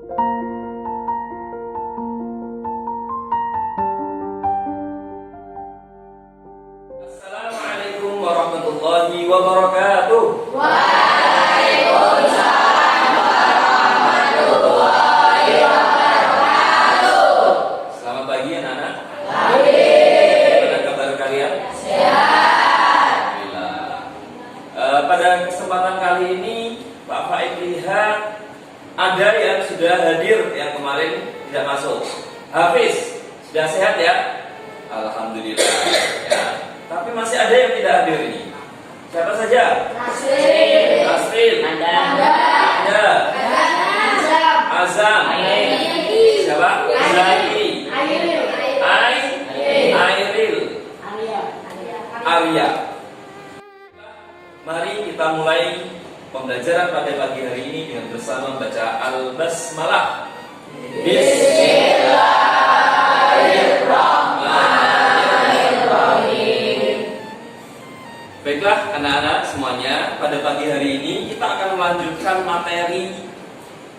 Assalamualaikum warahmatullahi wabarakatuh. Waalaikumsalam warahmatullahi wabarakatuh. Selamat pagi anak-anak. Pagi. Bagaimana kabar kalian? Sehat. Alhamdulillah. Pada kesempatan kali ini Pak Faik lihat ada yang sudah hadir, yang kemarin tidak masuk. Hafiz, sudah sehat ya? Alhamdulillah ya. Tapi masih ada yang tidak hadir ini. Siapa saja? Nasril. Nasril, Anda, Azam, siapa? Zaki, Airil, Arya. Mari kita mulai pembelajaran pada pagi hari ini dengan bersama membaca Al-Basmalah. Bismillahirrahmanirrahim. Baiklah anak-anak semuanya, pada pagi hari ini kita akan melanjutkan materi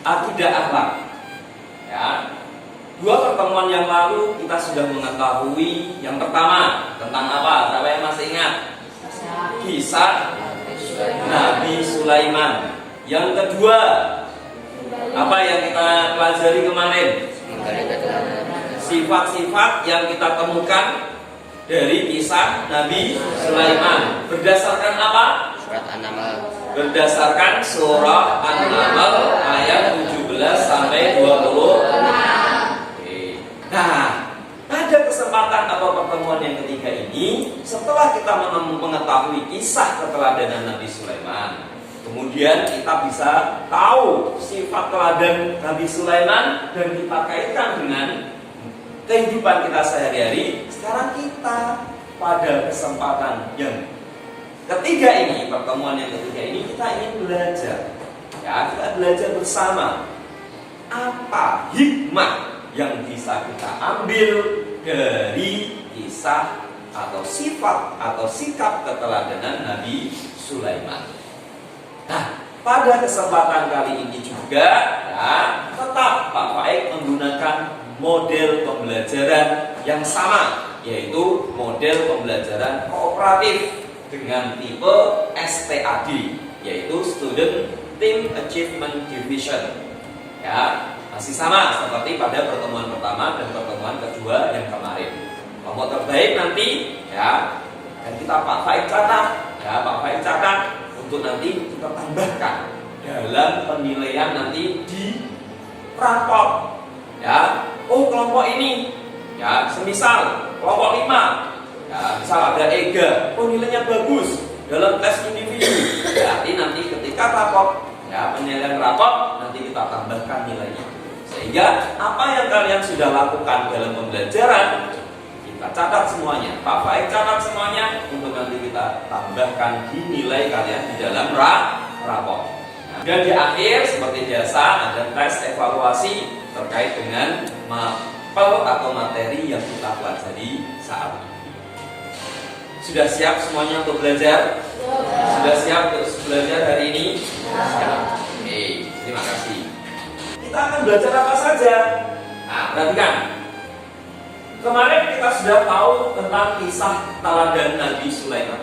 akidah akhlak. Ya. Dua pertemuan yang lalu kita sudah mengetahui yang pertama tentang apa? Siapa yang masih ingat? Kisah Nabi Sulaiman. Yang kedua, apa yang kita pelajari kemarin? Sifat-sifat yang kita temukan dari kisah Nabi Sulaiman. Berdasarkan apa? Surat An-Naml. Berdasarkan surah An-Naml ayat 17 sampai 20. Nah, pada kesempatan atau pertemuan yang ketiga ini, setelah kita mengetahui kisah keteladanan Nabi Sulaiman, kemudian kita bisa tahu sifat teladan Nabi Sulaiman dan kita kaitkan dengan kehidupan kita sehari-hari. Sekarang kita pada kesempatan yang ketiga ini, pertemuan yang ketiga ini, kita ingin belajar. Ya, kita belajar bersama apa hikmah yang bisa kita ambil dari kisah atau sifat atau sikap keteladanan Nabi Sulaiman. Nah, pada kesempatan kali ini juga ya, tetap Pak Faik menggunakan model pembelajaran yang sama, yaitu model pembelajaran kooperatif dengan tipe STAD, yaitu Student Team Achievement Division. Ya, masih sama seperti pada pertemuan pertama dan pertemuan kedua yang kemarin. Kelompok terbaik nanti ya, dan kita Pak Faik catat, ya Pak Faik catat untuk nanti kita tambahkan dalam penilaian nanti di raport. Ya, oh kelompok ini, ya semisal kelompok 5, ya misal ada EGA, oh nilainya bagus dalam tes individu. Berarti nanti ketika raport, ya penilaian raport nanti kita tambahkan nilainya. Sehingga apa yang kalian sudah lakukan dalam pembelajaran kita catat semuanya, Pak Faik catat semuanya untuk nanti kita tambahkan di nilai kalian di dalam raport. Nah, dan di akhir seperti biasa ada tes evaluasi terkait dengan mapel atau materi yang kita pelajari saat ini. Sudah siap semuanya untuk belajar? Sudah siap untuk belajar hari ini? Siap. Oke, terima kasih. Kita akan belajar apa saja? Nah, perhatikan. Kemarin kita sudah tahu tentang kisah teladan Nabi Sulaiman.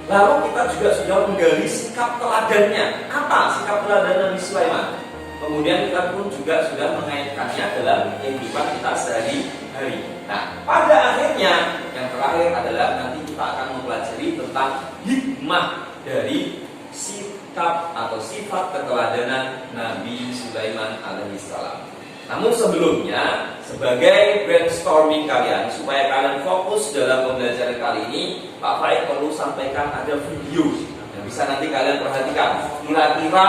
Lalu kita juga sudah menggali sikap teladannya. Apa sikap teladan Nabi Sulaiman? Kemudian kita pun juga sudah mengaitkannya dalam kehidupan kita sehari-hari. Nah, pada akhirnya yang terakhir adalah nanti kita akan mempelajari tentang hikmah dari sikap atau sifat keteladanan Nabi Sulaiman alaihissalam. Namun sebelumnya, sebagai brainstorming kalian, supaya kalian fokus dalam pembelajaran kali ini, Pak Faik perlu sampaikan ada video yang bisa nanti kalian perhatikan. Kira-kira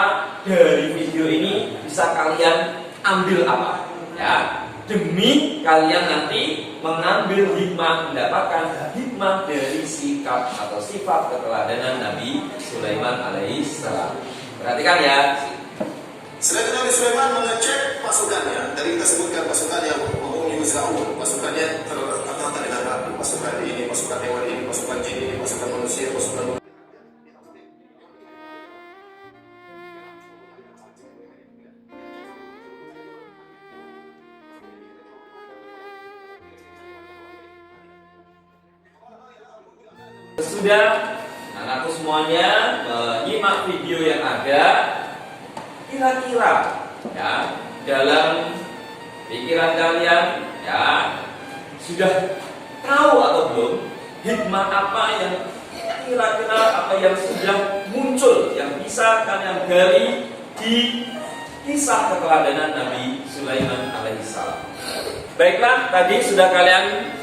dari video ini bisa kalian ambil apa? Ya, demi kalian nanti mengambil hikmah, mendapatkan hikmah dari sikap atau sifat keteladanan Nabi Sulaiman alaihissalam. Perhatikan ya. Selain Nabi Sulaiman mengecek pasukannya, dari kita sebutkan pasukan yang mempunyai Zaun, pasukannya tertata dengan rapi, pasukan ini, pasukan hewan ini, pasukan jin ini, pasukan manusia, pasukan Sudah anakku semuanya menyimak video yang ada, kira-kira ya dalam pikiran kalian ya sudah tahu atau belum hikmah apa yang kira-kira apa yang sudah muncul yang bisa kalian gali di kisah keteladanan Nabi Sulaiman alaihissalam. Baiklah, tadi sudah kalian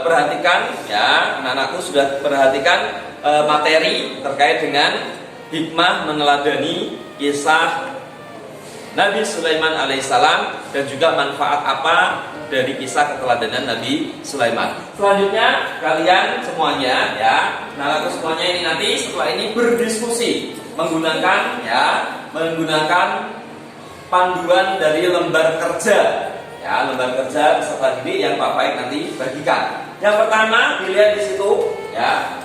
perhatikan ya, anak-anakku sudah perhatikan materi terkait dengan hikmah meneladani kisah Nabi Sulaiman alaihissalam dan juga manfaat apa dari kisah keteladanan Nabi Sulaiman. Selanjutnya kalian semuanya ya, anak-anakku semuanya ini nanti setelah ini berdiskusi menggunakan panduan dari lembar kerja. Ya, lembar kerja peserta didik yang Pak Faik nanti bagikan. Yang pertama dilihat di situ, ya.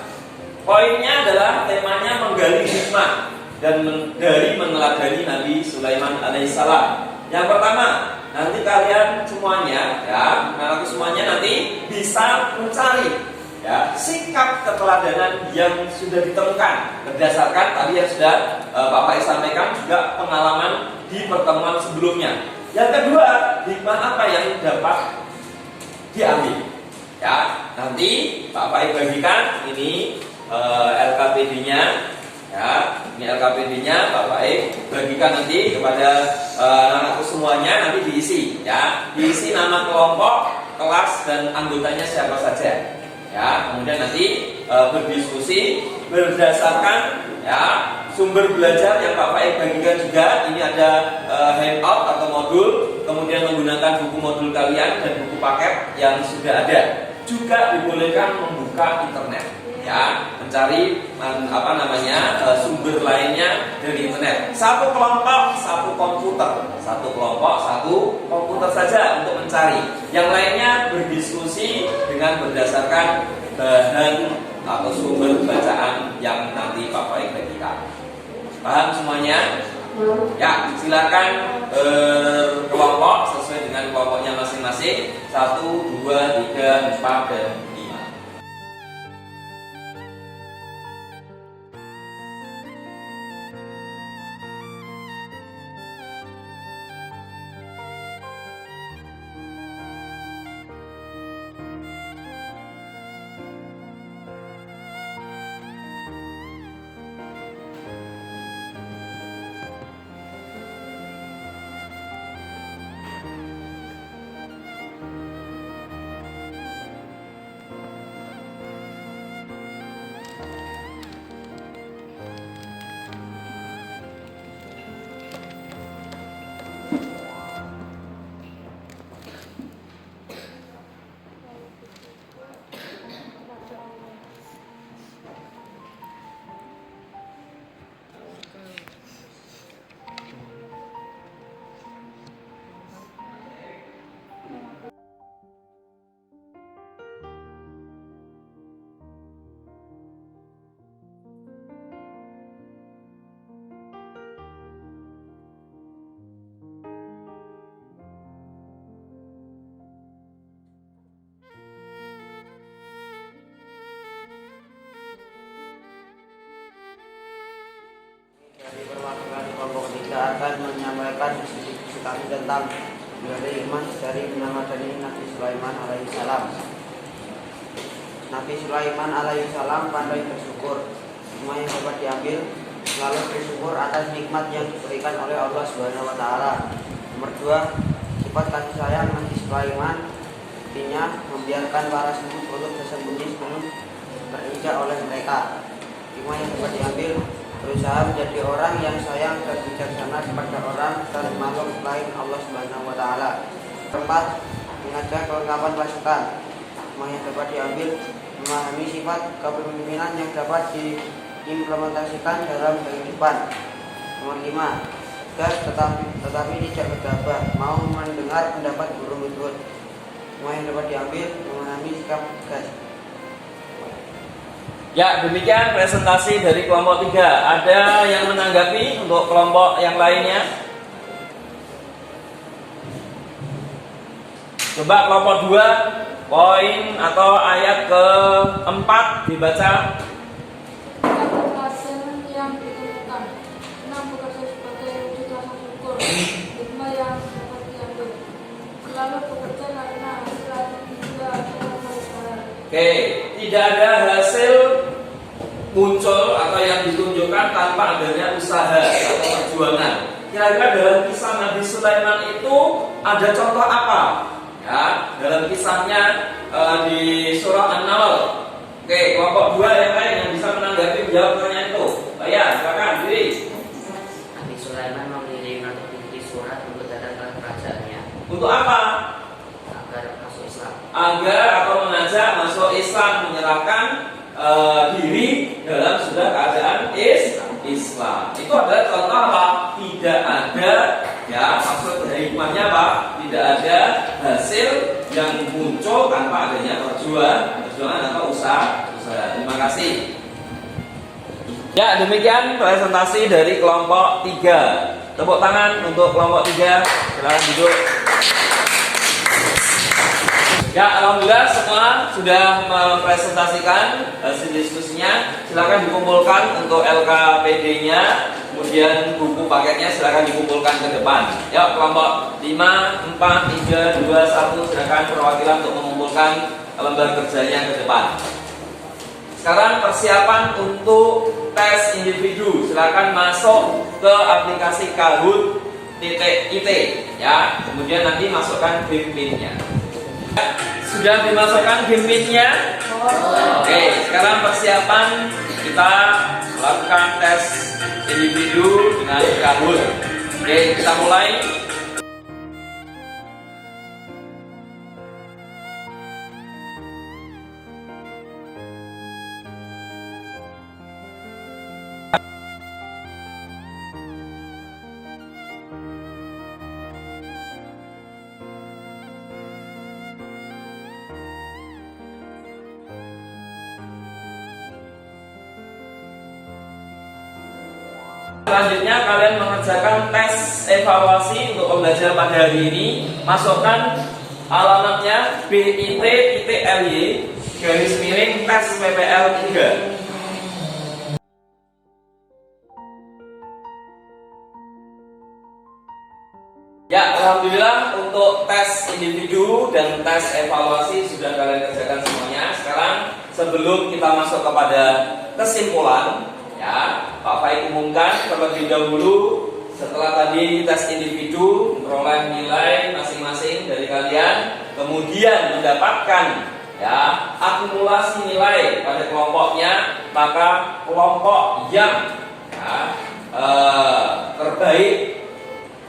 Poinnya adalah temanya menggali hikmah dan dari meneladani Nabi Sulaiman alaihissalam. Yang pertama, nanti kalian semuanya, ya, anak semuanya nanti bisa mencari, ya, sikap keteladanan yang sudah ditemukan berdasarkan tadi yang sudah Pak Faik sampaikan juga pengalaman di pertemuan sebelumnya. Yang kedua, hikmah apa yang dapat diambil? Ya, nanti Pak Faik bagikan ini LKPD-nya, ya, ini LKPD-nya Pak Faik bagikan nanti kepada anak-anakku semuanya, nanti diisi, ya, diisi nama kelompok, kelas dan anggotanya siapa saja, ya. Kemudian nanti berdiskusi berdasarkan ya sumber belajar yang Pak Faik bagikan juga. Ini ada handout atau modul, kemudian menggunakan buku modul kalian dan buku paket yang sudah ada. Juga dibolehkan membuka internet, ya, mencari sumber lainnya dari internet. Satu kelompok satu komputer, satu kelompok satu komputer saja untuk mencari. Yang lainnya berdiskusi dengan berdasarkan bahan atau sumber bacaan yang nanti Pak Faik bagikan. Paham semuanya? Ya, silakan kelompok sesuai dengan kelompoknya masing-masing. 1, 2, 3, 4, dan 5. Dari perwakilan kelompok 3 akan menyampaikan sedikit kami tentang dari iman dari meneladani Nabi Sulaiman alaihissalam. Nabi Sulaiman alaihissalam pandai bersyukur. Semua yang dapat diambil selalu bersyukur atas nikmat yang diberikan oleh Allah Subhanahu wa taala. Nomor 2, sifat kasih sayang Nabi Sulaiman artinya membiarkan para semut untuk bersembunyi sebelum terinjak oleh mereka. Semua yang dapat diambil berusaha menjadi orang yang sayang dan bijaksana kepada orang dan makhluk lain Allah Subhanahu wa taala. 4, mengajak kelengkapan pasukan. Semua yang dapat diambil memahami sifat kepemimpinan yang dapat diimplementasikan dalam kehidupan. Nomor 5, tegas tetapi tidak gegabah, mau mendengar pendapat guru Hudhud. Semua yang dapat diambil memahami sikap tegas. Ya, demikian presentasi dari kelompok 3. Ada yang menanggapi untuk kelompok yang lainnya? Coba kelompok 2 Poin atau ayat keempat dibaca. Hasil yang ditemukan 6 bekerja sebagai wujud rasa syukur, hikmah yang dapat diambil, selalu bekerja karena hasil juga adalah kebenaran. Oke, tidak ada hasil muncul atau yang ditunjukkan tanpa adanya usaha atau perjuangan. Kira-kira dalam kisah Nabi Sulaiman itu ada contoh apa? Ya, dalam kisahnya di surah An-Naml. Oke, kelompok dua yang lain yang bisa menanggapi menjawab pertanyaan itu. Ya, silakan diri. Nabi Sulaiman mengirim atau putri surat untuk datang ke kerajaannya Untuk apa? agar masuk Islam. Agar atau mengajak masuk Islam, menyerahkan diri dalam sudah keadaan Islam. Itu adalah contoh apa? Tidak ada, ya maksud dari hikmahnya apa? Tidak ada hasil yang muncul tanpa adanya perjuangan atau usaha. Terima kasih. Ya, demikian presentasi dari kelompok 3. Tepuk tangan untuk kelompok 3. Silakan duduk. Ya, alhamdulillah semua sudah mempresentasikan hasil diskusinya. Silakan dikumpulkan untuk LKPD-nya, kemudian buku paketnya silakan dikumpulkan ke depan. Ya, kelompok 5, 4, 3, 2, 1 silakan perwakilan untuk mengumpulkan lembar kerjanya ke depan. Sekarang persiapan untuk tes individu. Silakan masuk ke aplikasi Kahoot.it ya. Kemudian nanti masukkan BIM-nya. Sudah dimasukkan BIM-nya? Oke, sekarang persiapan kita melakukan tes individu dengan Kahoot. Oke, kita mulai. Selanjutnya kalian mengerjakan tes evaluasi untuk pembelajaran pada hari ini. Masukkan alamatnya bit.ly tes PPL 3. Ya, alhamdulillah untuk tes individu dan tes evaluasi sudah kalian kerjakan semuanya. Sekarang sebelum kita masuk kepada kesimpulan, ya, Pak Faik umumkan terlebih dahulu setelah tadi tes individu memperoleh nilai masing-masing dari kalian, kemudian mendapatkan ya akumulasi nilai pada kelompoknya, maka kelompok yang ya, terbaik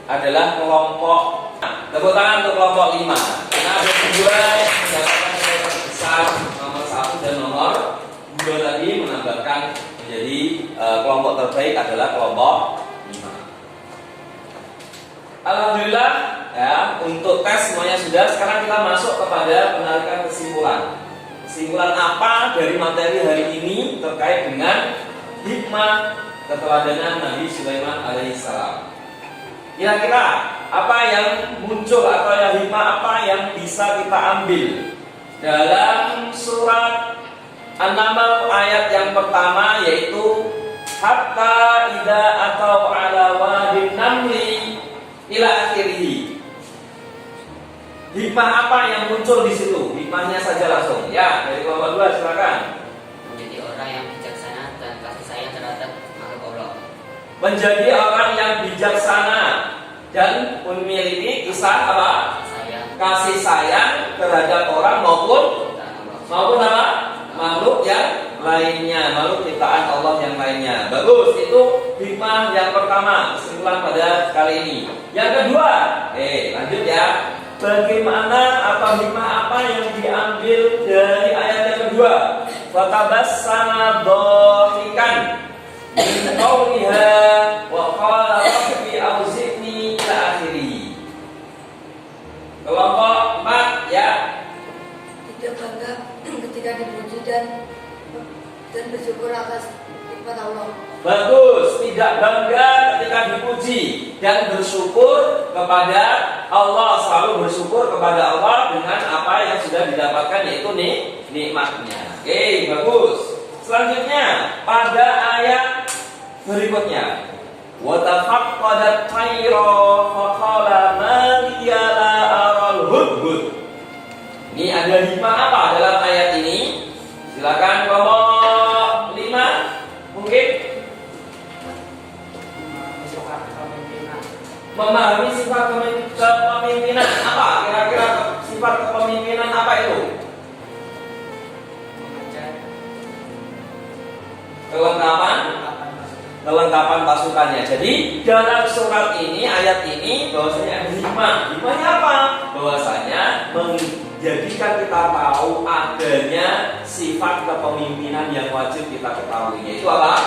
adalah kelompok. Tepuk tangan untuk kelompok 5. Karena ada 2 yang mendapatkan nilai terbesar, nomor 1 dan nomor 2 tadi menambahkan menjadi kelompok terbaik adalah kelompok 5. Alhamdulillah ya, untuk tes semuanya sudah. Sekarang kita masuk kepada penarikan kesimpulan. Kesimpulan apa dari materi hari ini terkait dengan hikmah keteladanan Nabi Sulaiman alaihissalam. Kira-kira apa yang muncul atau yang hikmah apa yang bisa kita ambil dalam surat An-Naml ayat yang pertama, yaitu hatta idza atau ala wadin namli ila akhirih. Hikmah apa yang muncul di situ? Hikmahnya saja langsung. Ya, dari kelompok 2 silakan. Menjadi orang yang bijaksana dan kasih sayang terhadap makhluk Allah. Menjadi orang yang bijaksana dan memiliki kisah apa? Kasih sayang terhadap orang maupun apa? Makhluk yang lainnya, makhluk ciptaan Allah yang lainnya. Bagus, itu hikmah yang pertama, kesimpulan pada kali ini. Yang kedua, lanjut ya. Bagaimana atau hikmah apa yang diambil dari ayat yang kedua? Fatabassama dhahikan min qawliha wa qala rabbi auzi'ni ila akhiri. Kelompok 4 ya. Tidak bangga ketika dipuji dan bersyukur atas nikmat Allah. Bagus, tidak bangga ketika dipuji dan bersyukur kepada Allah, selalu bersyukur kepada Allah dengan apa yang sudah didapatkan, yaitu nikmatnya. Oke, bagus. Selanjutnya pada ayat berikutnya, wa tafaqqadat tayra faqala ma liya la aral hudhud. Ini ada hikmah apa dalam ayat ini? Silakan kelompok 5 mungkin memahami sifat kepemimpinan apa? Kira-kira sifat kepemimpinan apa itu? Kelengkapan pasukannya. Jadi dalam surat ini, ayat ini bahwasanya ada hikmah. Hikmahnya apa? Bahwasanya menjadikan kita tahu adanya sifat kepemimpinan yang wajib kita ketahui. Yaitu apa?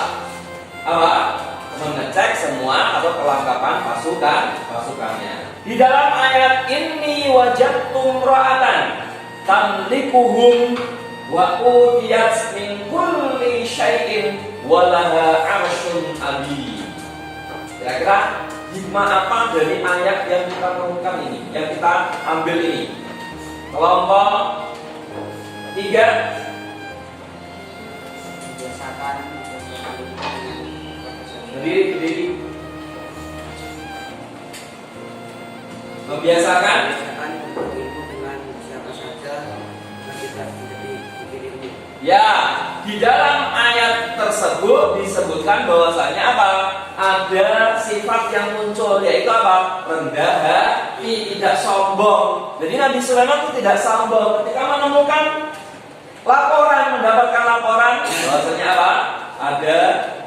Mengecek semua atau kelengkapan pasukannya. Di dalam ayat ini wajadtum ra'atan tamlikuhum wa utiyat min kulli syai'in walaha 'arsyun 'azim. Kira-kira hikmah apa dari ayat yang kita temukan ini, yang kita ambil ini? Kelompok 3. Biasakan Berdiri. Membiasakan berilmu dengan siapa saja dan tidak menjadi ilmu. ya, di dalam ayat tersebut disebutkan bahwasanya apa? Ada sifat yang muncul, yaitu apa? Rendah hati, tidak sombong. Jadi Nabi Sulaiman itu tidak sombong ketika menemukan mendapatkan laporan bahwasanya apa? Ada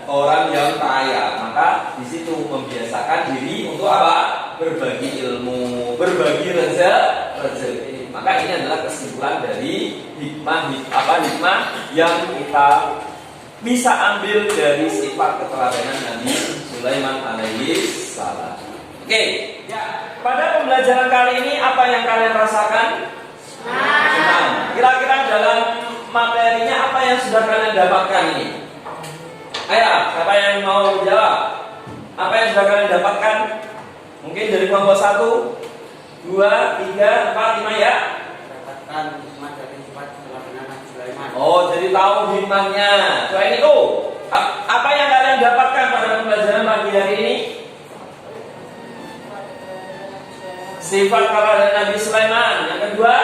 orang yang kaya, maka di situ membiasakan diri untuk apa? Berbagi ilmu, berbagi rezeki. Maka ini adalah kesimpulan dari hikmah yang kita bisa ambil dari sifat keteladanan Nabi Sulaiman alaihi salam. Oke, ya. Pada pembelajaran kali ini apa yang kalian rasakan? Senang. Kira-kira dalam materinya apa yang sudah kalian dapatkan ini? Ayo, siapa yang mau jawab? Apa yang sudah kalian dapatkan? Mungkin dari kelompok 1, 2, 3, 4, 5 ya? Dapatkan hikmah dari sifat keteladanan Nabi Sulaiman. Oh, jadi tahu hikmahnya. Selain itu, apa yang kalian dapatkan pada pembelajaran pagi hari ini? Sifat keteladanan Nabi Sulaiman. Yang kedua,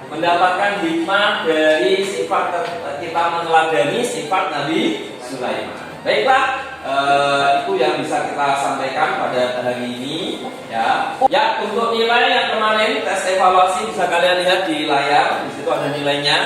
mendapatkan hikmah dari sifat kita meneladani sifat Nabi Sulaiman. Baiklah, itu yang bisa kita sampaikan pada hari ini. Ya, untuk nilai yang kemarin tes evaluasi bisa kalian lihat di layar. Di situ ada nilainya.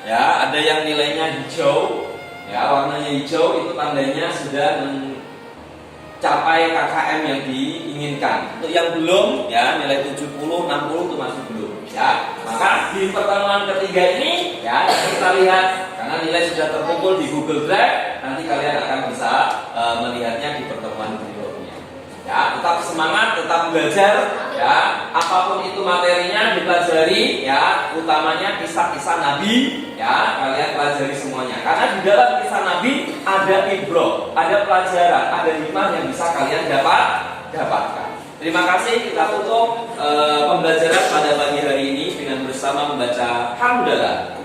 Ya, ada yang nilainya hijau. Ya, warnanya hijau itu tandanya sudah mencapai KKM yang diinginkan. Untuk yang belum, ya nilai 70, 60 itu masih belum. Ya, maka di pertemuan ketiga ini ya kita lihat karena nilai sudah terkumpul di Google Drive, nanti kalian akan bisa melihatnya di pertemuan berikutnya. Ya, tetap semangat, tetap belajar. Ya, apapun itu materinya dipelajari. Ya, utamanya kisah-kisah Nabi. Ya, kalian pelajari semuanya. Karena di dalam kisah Nabi ada ibroh, ada pelajaran, ada hikmah yang bisa kalian dapatkan. Terima kasih, kita tutup pembelajaran pada pagi hari ini dengan bersama membaca hamdalah.